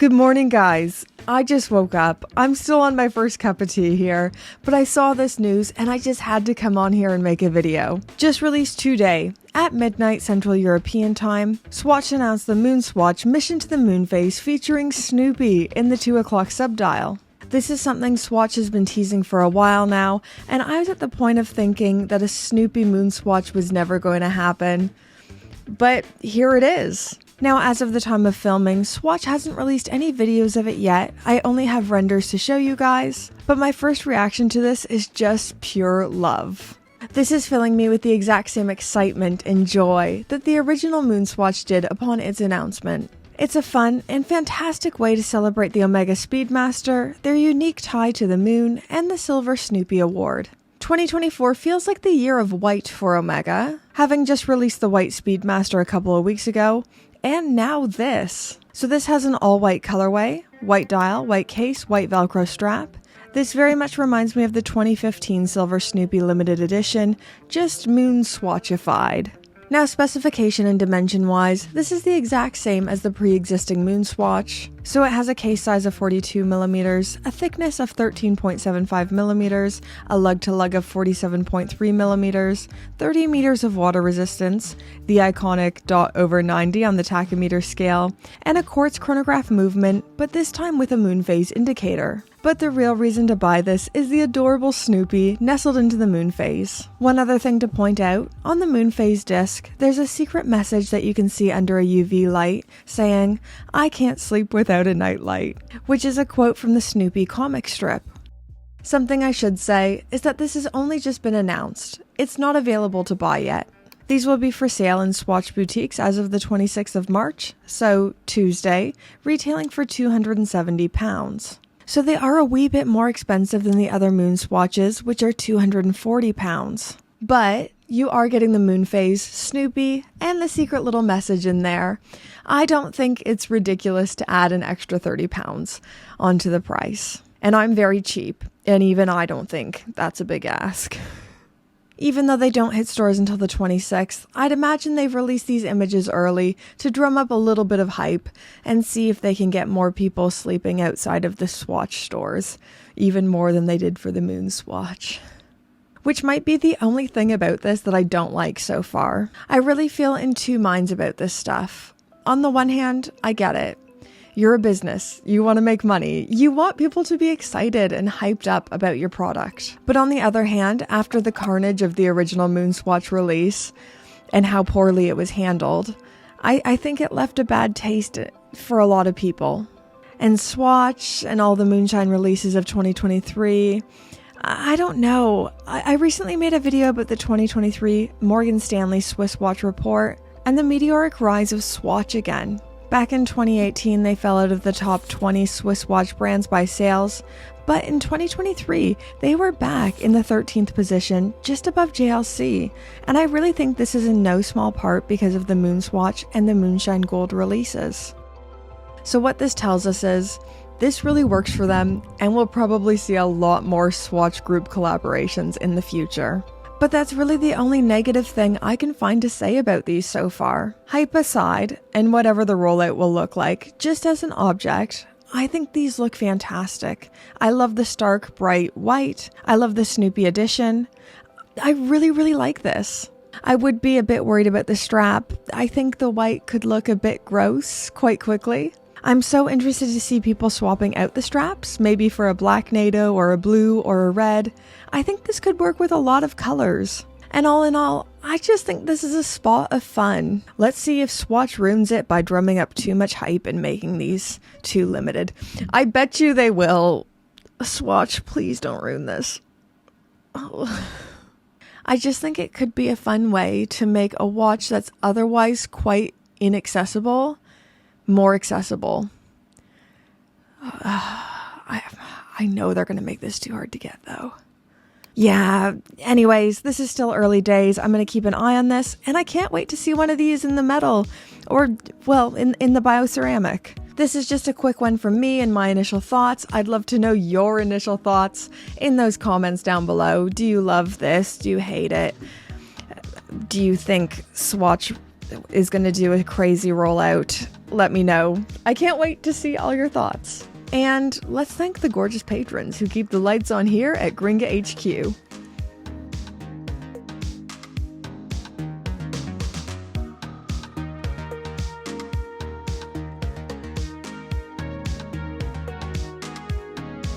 Good morning, guys. I just woke up. I'm still on my first cup of tea here, but I saw this news and I just had to come on here and make a video. Just released today, at midnight Central European Time, Swatch announced the MoonSwatch Mission to the Moon phase featuring Snoopy in the 2 o'clock subdial. This is something Swatch has been teasing for a while now, and I was at the point of thinking that a Snoopy MoonSwatch was never going to happen. But here it is. Now, as of the time of filming, Swatch hasn't released any videos of it yet. I only have renders to show you guys, but my first reaction to this is just pure love. This is filling me with the exact same excitement and joy that the original MoonSwatch did upon its announcement. It's a fun and fantastic way to celebrate the Omega Speedmaster, their unique tie to the moon, and the Silver Snoopy Award. 2024 feels like the year of white for Omega, having just released the White Speedmaster a couple of weeks ago, and now this. So this has an all-white colorway, white dial, white case, white Velcro strap. This very much reminds me of the 2015 Silver Snoopy limited edition, just MoonSwatchified. Now, specification and dimension-wise, this is the exact same as the pre-existing MoonSwatch. So it has a case size of 42mm, a thickness of 13.75mm, a lug-to-lug of 47.3mm, 30 meters of water resistance, the iconic ./90 on the tachymeter scale, and a quartz chronograph movement, but this time with a moon phase indicator. But the real reason to buy this is the adorable Snoopy nestled into the moon phase. One other thing to point out, on the moon phase disc, there's a secret message that you can see under a UV light saying, "I can't sleep without a nightlight," which is a quote from the Snoopy comic strip. Something I should say is that this has only just been announced. It's not available to buy yet. These will be for sale in Swatch boutiques as of the 26th of March, so Tuesday, retailing for £270. So they are a wee bit more expensive than the other MoonSwatches, which are £240. But you are getting the moon phase, Snoopy, and the secret little message in there. I don't think it's ridiculous to add an extra £30 onto the price. And I'm very cheap, and even I don't think that's a big ask. Even though they don't hit stores until the 26th, I'd imagine they've released these images early to drum up a little bit of hype and see if they can get more people sleeping outside of the Swatch stores, even more than they did for the MoonSwatch. Which might be the only thing about this that I don't like so far. I really feel in two minds about this stuff. On the one hand, I get it. You're a business, you want to make money, you want people to be excited and hyped up about your product. But on the other hand, after the carnage of the original MoonSwatch release and how poorly it was handled, I think it left a bad taste for a lot of people. And Swatch and all the moonshine releases of 2023, I don't know. I recently made a video about the 2023 Morgan Stanley Swiss Watch Report and the meteoric rise of Swatch again. Back in 2018, they fell out of the top 20 Swiss watch brands by sales, but in 2023, they were back in the 13th position, just above JLC, and I really think this is in no small part because of the MoonSwatch and the Moonshine Gold releases. So what this tells us is, this really works for them, and we'll probably see a lot more Swatch group collaborations in the future. But that's really the only negative thing I can find to say about these so far. Hype aside, and whatever the rollout will look like, just as an object, I think these look fantastic. I love the stark, bright white. I love the Snoopy edition. I really like this. I would be a bit worried about the strap. I think the white could look a bit gross quite quickly. I'm so interested to see people swapping out the straps, maybe for a black NATO or a blue or a red. I think this could work with a lot of colors. And all in all, I just think this is a spot of fun. Let's see if Swatch ruins it by drumming up too much hype and making these too limited. I bet you they will. Swatch, please don't ruin this. Oh. I just think it could be a fun way to make a watch that's otherwise quite inaccessible more accessible. I know they're going to make this too hard to get though. Yeah, anyways, this is still early days. I'm going to keep an eye on this, and I can't wait to see one of these in the metal, or, well, in the bioceramic. This is just a quick one from me and my initial thoughts. I'd love to know your initial thoughts in those comments down below. Do you love this? Do you hate it? Do you think Swatch is going to do a crazy rollout let me know. I can't wait to see all your thoughts. And let's thank the gorgeous patrons who keep the lights on here at Gringa HQ.